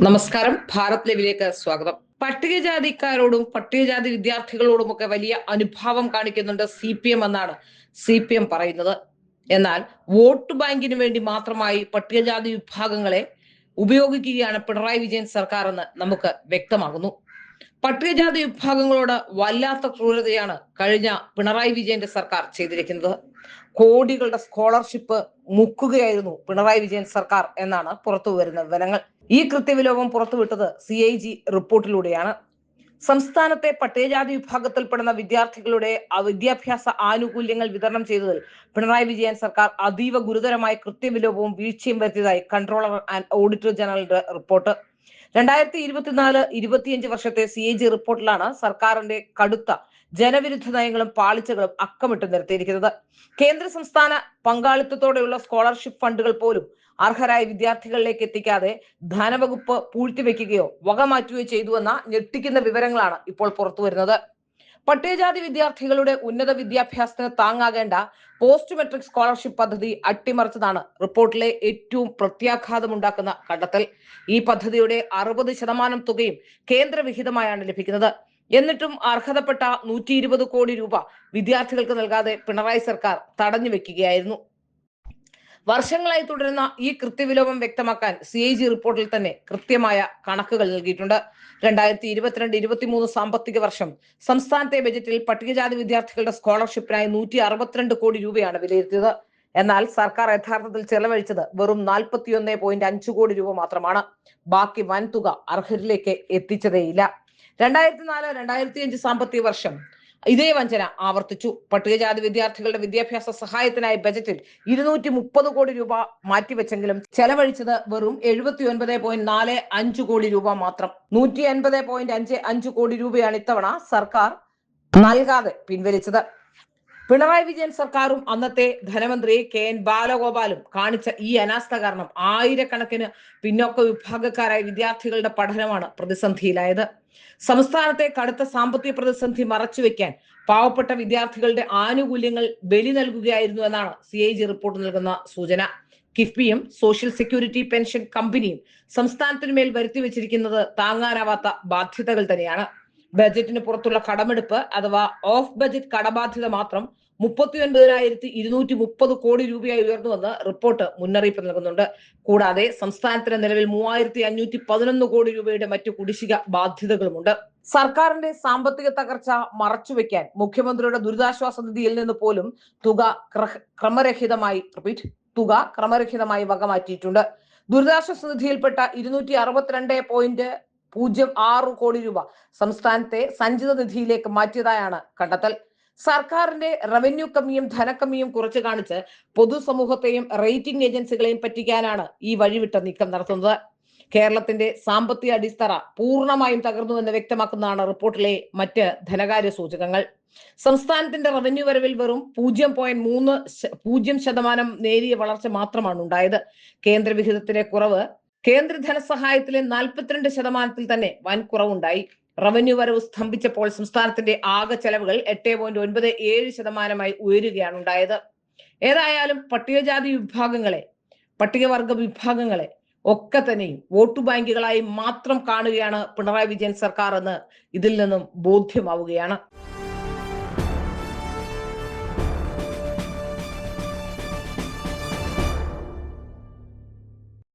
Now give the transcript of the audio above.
നമസ്കാരം. ഭാരത് ലൈവിലേക്ക് സ്വാഗതം. പട്ടികജാതിക്കാരോടും പട്ടികജാതി വിദ്യാർത്ഥികളോടുമൊക്കെ വലിയ അനുഭാവം കാണിക്കുന്നുണ്ട് CPM എന്നാണ് CPM പറയുന്നത്. എന്നാൽ വോട്ട് ബാങ്കിന് വേണ്ടി മാത്രമായി പട്ടികജാതി വിഭാഗങ്ങളെ ഉപയോഗിക്കുകയാണ് പിണറായി വിജയൻ സർക്കാർ എന്ന് നമുക്ക് വ്യക്തമാകുന്നു. പട്ടികജാതി വിഭാഗങ്ങളോട് വല്ലാത്ത ക്രൂരതയാണ് കഴിഞ്ഞ പിണറായി വിജയന്റെ സർക്കാർ ചെയ്തിരിക്കുന്നത്. കോടികളുടെ സ്കോളർഷിപ്പ് മുക്കുകയായിരുന്നു പിണറായി വിജയൻ സർക്കാർ എന്നാണ് പുറത്തു വരുന്ന വിവരങ്ങൾ. ഈ കൃത്യവിലോപം പുറത്തുവിട്ടത് CAG റിപ്പോർട്ടിലൂടെയാണ്. സംസ്ഥാനത്തെ പട്ടികജാതി വിഭാഗത്തിൽപ്പെടുന്ന വിദ്യാർത്ഥികളുടെ വിദ്യാഭ്യാസ ആനുകൂല്യങ്ങൾ വിതരണം ചെയ്തതിൽ പിണറായി വിജയൻ സർക്കാർ അതീവ ഗുരുതരമായ കൃത്യവിലോപവും വീഴ്ചയും വരുത്തിയതായി കൺട്രോളർ ആൻഡ് ഓഡിറ്റർ ജനറലിന്റെ റിപ്പോർട്ട്. 2024-25 വർഷത്തെ CAG റിപ്പോർട്ടിലാണ് സർക്കാരിന്റെ കടുത്ത ജനവിരുദ്ധ നയങ്ങളും പാളിച്ചകളും അക്കമിട്ട് നിരത്തിയിരിക്കുന്നത്. കേന്ദ്ര സംസ്ഥാന പങ്കാളിത്തത്തോടെയുള്ള സ്കോളർഷിപ്പ് ഫണ്ടുകൾ പോലും അർഹരായ വിദ്യാർത്ഥികളിലേക്ക് എത്തിക്കാതെ ധനവകുപ്പ് പൂഴ്ത്തിവെക്കുകയോ വകമാറ്റുകയോ ചെയ്തുവെന്ന ഞെട്ടിക്കുന്ന വിവരങ്ങളാണ് ഇപ്പോൾ പുറത്തു വരുന്നത്. പട്ടികജാതി വിദ്യാർത്ഥികളുടെ ഉന്നത വിദ്യാഭ്യാസത്തിന് താങ്ങാകേണ്ട പോസ്റ്റ് മെട്രിക് സ്കോളർഷിപ്പ് പദ്ധതി അട്ടിമറിച്ചതാണ് റിപ്പോർട്ടിലെ ഏറ്റവും പ്രത്യാഘാതമുണ്ടാക്കുന്ന കണ്ടെത്തൽ. ഈ പദ്ധതിയുടെ 60% തുകയും കേന്ദ്രവിഹിതമായാണ് ലഭിക്കുന്നത്. എന്നിട്ടും അർഹതപ്പെട്ട 120 കോടി രൂപ വിദ്യാർത്ഥികൾക്ക് നൽകാതെ പിണറായി സർക്കാർ തടഞ്ഞു വെക്കുകയായിരുന്നു. വർഷങ്ങളായി തുടരുന്ന ഈ കൃത്യവിലോപം വ്യക്തമാക്കാൻ CAG റിപ്പോർട്ടിൽ തന്നെ കൃത്യമായ കണക്കുകൾ നൽകിയിട്ടുണ്ട്. 2022-23 സാമ്പത്തിക വർഷം സംസ്ഥാനത്തെ ബജറ്റിൽ പട്ടികജാതി വിദ്യാർത്ഥികളുടെ സ്കോളർഷിപ്പിനായി 162 കോടി രൂപയാണ് വിലയിരുത്തിയത്. എന്നാൽ സർക്കാർ യഥാർത്ഥത്തിൽ ചെലവഴിച്ചത് വെറും 41.5 കോടി രൂപ മാത്രമാണ്. ബാക്കി വൻതുക അർഹരിലേക്ക് എത്തിച്ചതേയില്ല. 2004-2005 സാമ്പത്തിക വർഷം ഇതേ വഞ്ചന ആവർത്തിച്ചു. പട്ടികജാതി വിദ്യാർത്ഥികളുടെ വിദ്യാഭ്യാസ സഹായത്തിനായി ബജറ്റിൽ 230 കോടി രൂപ മാറ്റിവെച്ചെങ്കിലും ചെലവഴിച്ചത് വെറും 79.45 കോടി രൂപ മാത്രം. 180.55 കോടി രൂപയാണ് ഇത്തവണ സർക്കാർ നൽകാതെ പിൻവലിച്ചത്. പിണറായി വിജയൻ സർക്കാരും അന്നത്തെ ധനമന്ത്രി KN ബാലഗോപാലും കാണിച്ച ഈ അനാസ്ഥ കാരണം ആയിരക്കണക്കിന് പിന്നോക്ക വിഭാഗക്കാരായ വിദ്യാർത്ഥികളുടെ പഠനമാണ് പ്രതിസന്ധിയിലായത്. സംസ്ഥാനത്തെ കടുത്ത സാമ്പത്തിക പ്രതിസന്ധി മറച്ചുവെക്കാൻ പാവപ്പെട്ട വിദ്യാർത്ഥികളുടെ ആനുകൂല്യങ്ങൾ ബലി നൽകുകയായിരുന്നു എന്നാണ് CAG റിപ്പോർട്ട് നൽകുന്ന സൂചന. കിഫ്ബിയും സോഷ്യൽ സെക്യൂരിറ്റി പെൻഷൻ കമ്പനിയും സംസ്ഥാനത്തിനുമേൽ വരുത്തി വെച്ചിരിക്കുന്നത് താങ്ങാനാവാത്ത ബാധ്യതകൾ തന്നെയാണ്. ബജറ്റിന് പുറത്തുള്ള കടമെടുപ്പ് അഥവാ ഓഫ് ബജറ്റ് കടബാധ്യത മാത്രം 39,230 കോടി രൂപയായി ഉയർന്നുവെന്ന് റിപ്പോർട്ട് മുന്നറിയിപ്പ് നൽകുന്നുണ്ട്. കൂടാതെ സംസ്ഥാനത്തിന് നിലവിൽ 3,511 കോടി രൂപയുടെ മറ്റു കുടിശ്ശിക ബാധ്യതകളുമുണ്ട്. സർക്കാരിന്റെ സാമ്പത്തിക തകർച്ച മറച്ചുവെക്കാൻ മുഖ്യമന്ത്രിയുടെ ദുരിതാശ്വാസ നിധിയിൽ നിന്ന് പോലും തുക ക്രമരഹിതമായി വകമാറ്റിയിട്ടുണ്ട്. ദുരിതാശ്വാസ നിധിയിൽപ്പെട്ട 262.06 കോടി രൂപ സംസ്ഥാനത്തെ സഞ്ചിത നിധിയിലേക്ക് മാറ്റിയതായാണ് കണ്ടെത്തൽ. സർക്കാരിന്റെ റവന്യൂ കമ്മിയും ധനക്കമ്മിയും കുറച്ചു കാണിച്ച് പൊതുസമൂഹത്തെയും റേറ്റിംഗ് ഏജൻസികളെയും പറ്റിക്കാനാണ് ഈ വഴിവിട്ട നീക്കം നടത്തുന്നത്. കേരളത്തിന്റെ സാമ്പത്തിക അടിത്തറ പൂർണ്ണമായും തകർന്നുവെന്ന് വ്യക്തമാക്കുന്നതാണ് റിപ്പോർട്ടിലെ മറ്റ് ധനകാര്യ സൂചകങ്ങൾ. സംസ്ഥാനത്തിന്റെ റവന്യൂ വരവിൽ വെറും 0.30% നേരിയ വളർച്ച മാത്രമാണ് ഉണ്ടായത്. കേന്ദ്ര വിഹിതത്തിലെ കുറവ് കേന്ദ്ര ധനസഹായത്തിലെ 42% തന്നെ വൻ കുറവുണ്ടായി. റവന്യൂ വരവ് സ്തംഭിച്ചപ്പോൾ സംസ്ഥാനത്തിന്റെ ആകെ ചെലവുകൾ 8.97% ഉയരുകയാണ് ഉണ്ടായത്. ഏതായാലും പട്ടികവർഗ വിഭാഗങ്ങളെ ഒക്കെ തന്നെയും വോട്ട് ബാങ്കുകളായി മാത്രം കാണുകയാണ് പിണറായി വിജയൻ സർക്കാർ എന്ന് ഇതിൽ നിന്നും ബോധ്യമാവുകയാണ്.